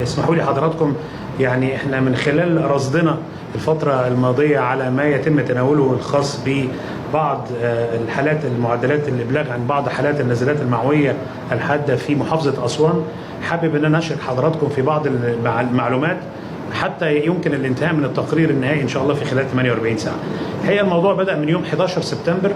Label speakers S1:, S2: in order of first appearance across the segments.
S1: اسمحوا لي حضراتكم، يعني احنا من خلال رصدنا الفترة الماضية على ما يتم تناوله الخاص ببعض الحالات المعدلات الإبلاغ عن بعض حالات النزلات المعوية الحادة في محافظة أسوان، حابب ان انا اشارك حضراتكم في بعض المعلومات حتى يمكن الانتهاء من التقرير النهائي ان شاء الله في خلال 48 ساعة. الحقيقة الموضوع بدأ من يوم 11 سبتمبر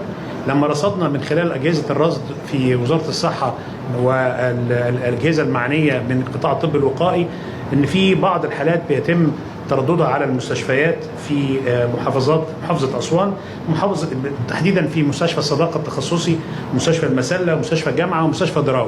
S1: لما رصدنا من خلال أجهزة الرصد في وزارة الصحة والأجهزة المعنية من قطاع الطب الوقائي ان في بعض الحالات بيتم ترددها على المستشفيات في محافظة أسوان، تحديدا في مستشفى الصداقة التخصصي، مستشفى المسلة، ومستشفى الجامعة، ومستشفى دراو.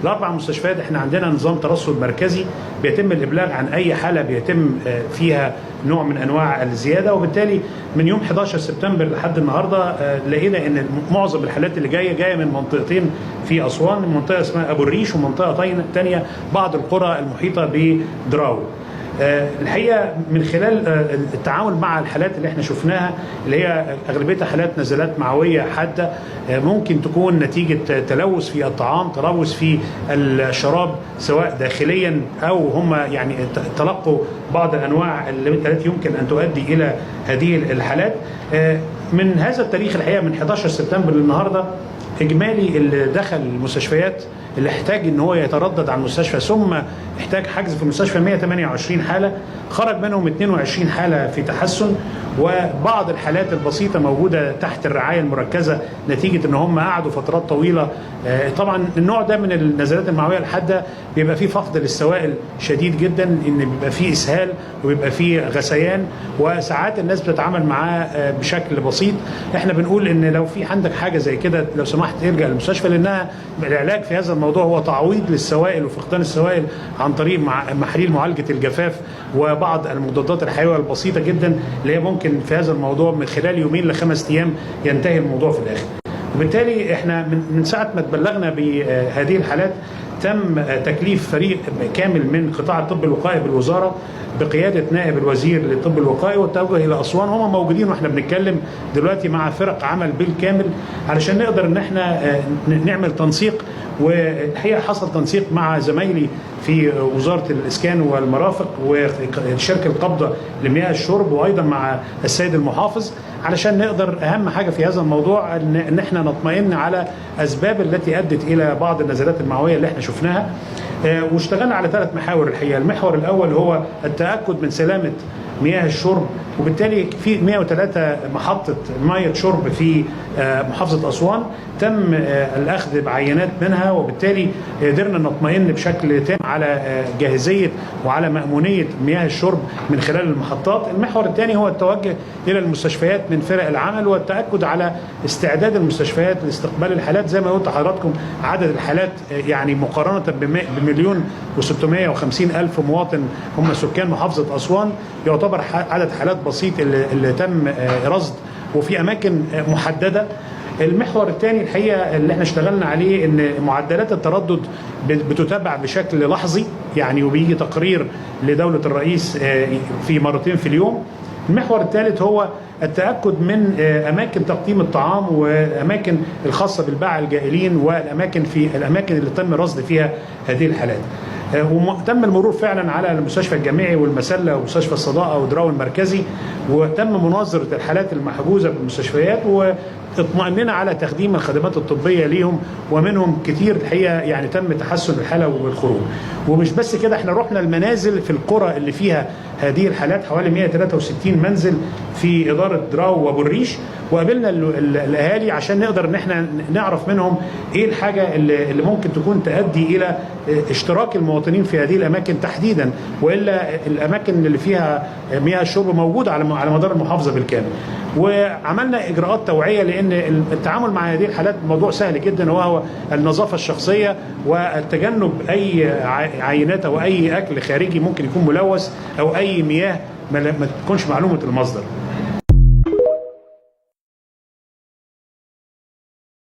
S1: الأربع مستشفيات احنا عندنا نظام ترصد مركزي بيتم الإبلاغ عن أي حالة بيتم فيها نوع من أنواع الزيادة، وبالتالي من يوم 11 سبتمبر لحد النهاردة لقينا أن معظم الحالات اللي جاية من منطقتين في أسوان، منطقة اسمها أبو الريش ومنطقة تانية بعض القرى المحيطة بدراو. الحقيقة من خلال التعامل مع الحالات اللي احنا شفناها اللي هي أغلبيتها حالات نزلات معوية حادة، ممكن تكون نتيجة تلوث في الطعام، تلوث في الشراب سواء داخليا أو هم يعني تلقوا بعض الأنواع التي يمكن أن تؤدي إلى هذه الحالات. من هذا التاريخ الحقيقة من 11 سبتمبر للنهاردة إجمالي اللي دخل المستشفيات اللي احتاج ان هو يتردد على المستشفى ثم احتاج حجز في المستشفى 128 حالة، خرج منهم 22 حالة في تحسن، وبعض الحالات البسيطة موجودة تحت الرعاية المركزة نتيجة ان هم قعدوا فترات طويلة. طبعا النوع ده من النزلات المعوية الحادة بيبقى فيه فقد للسوائل شديد جدا، ان بيبقى فيه اسهال وبيبقى فيه غثيان، وساعات الناس بتتعامل معاه بشكل بسيط. احنا بنقول ان لو في عندك حاجة زي كده لو سمحت ارجع للمستشفى، لانها العلاج في هذا الموضوع هو تعويض للسوائل وفقدان السوائل عن طريق محاليل معالجة الجفاف وبعض المضادات الحيوية البسيطة جدا اللي هي ممكن في هذا الموضوع من خلال يومين ل5 أيام ينتهي الموضوع في الآخر. وبالتالي احنا من ساعة ما تبلغنا بهذه الحالات تم تكليف فريق كامل من قطاع الطب الوقائي بالوزارة بقيادة نائب الوزير للطب الوقائي والتوجه إلى أسوان. هم موجودين واحنا بنتكلم دلوقتي مع فرق عمل بالكامل علشان نقدر ان احنا نعمل تنسيق، والحقيقة حصل تنسيق مع زمايلي في وزارة الإسكان والمرافق وشركة القبضة لمياه الشرب وأيضا مع السيد المحافظ علشان نقدر أهم حاجة في هذا الموضوع ان احنا نطمئن على أسباب التي أدت إلى بعض النزلات المعوية اللي احنا شفناها. واشتغلنا على 3 محاور الحقيقة. المحور الأول هو التأكد من سلامة مياه الشرب، وبالتالي في 103 محطة مياه شرب في محافظة أسوان تم الأخذ بعينات منها، وبالتالي قدرنا نطمئن بشكل تام على جاهزية وعلى مأمونية مياه الشرب من خلال المحطات. المحور الثاني هو التوجه إلى المستشفيات من فرق العمل والتأكد على استعداد المستشفيات لاستقبال الحالات. زي ما قلت لحضراتكم عدد الحالات يعني مقارنة ب1,650,000 مواطن هم سكان محافظة أسوان يعتبر عدد حالات بسيط اللي تم رصد وفي أماكن محددة. المحور الثاني الحقيقة اللي احنا اشتغلنا عليه ان معدلات التردد بتتابع بشكل لحظي، يعني وبيجي تقرير لدولة الرئيس في مرتين في اليوم. المحور الثالث هو التأكد من أماكن تقديم الطعام وأماكن الخاصة بالباعة الجائلين والأماكن في الأماكن اللي تم رصد فيها هذه الحالات. وتم المرور فعلا على المستشفى الجامعي والمسلة ومستشفى الصداقة ودراو المركزي، وتم مناظرة الحالات المحجوزة بالمستشفيات واطمئننا على تقديم الخدمات الطبية ليهم، ومنهم كتير الحقيقة يعني تم تحسن الحالة والخروج. ومش بس كده، احنا رحنا المنازل في القرى اللي فيها هذه الحالات حوالي 163 منزل في إدارة دراو وأبو الريش، وقابلنا الأهالي عشان نقدر ان احنا نعرف منهم ايه الحاجة اللي ممكن تكون تؤدي إلى اشتراك المواطنين في هذه الأماكن تحديدا، وإلا الأماكن اللي فيها مياه الشرب موجودة على مدار المحافظة بالكامل. وعملنا إجراءات توعية لأن التعامل مع هذه الحالات موضوع سهل جدا، وهو النظافة الشخصية والتجنب أي عينات أو أي أكل خارجي ممكن يكون ملوث أو أي مياه ما تكونش معلومة المصدر.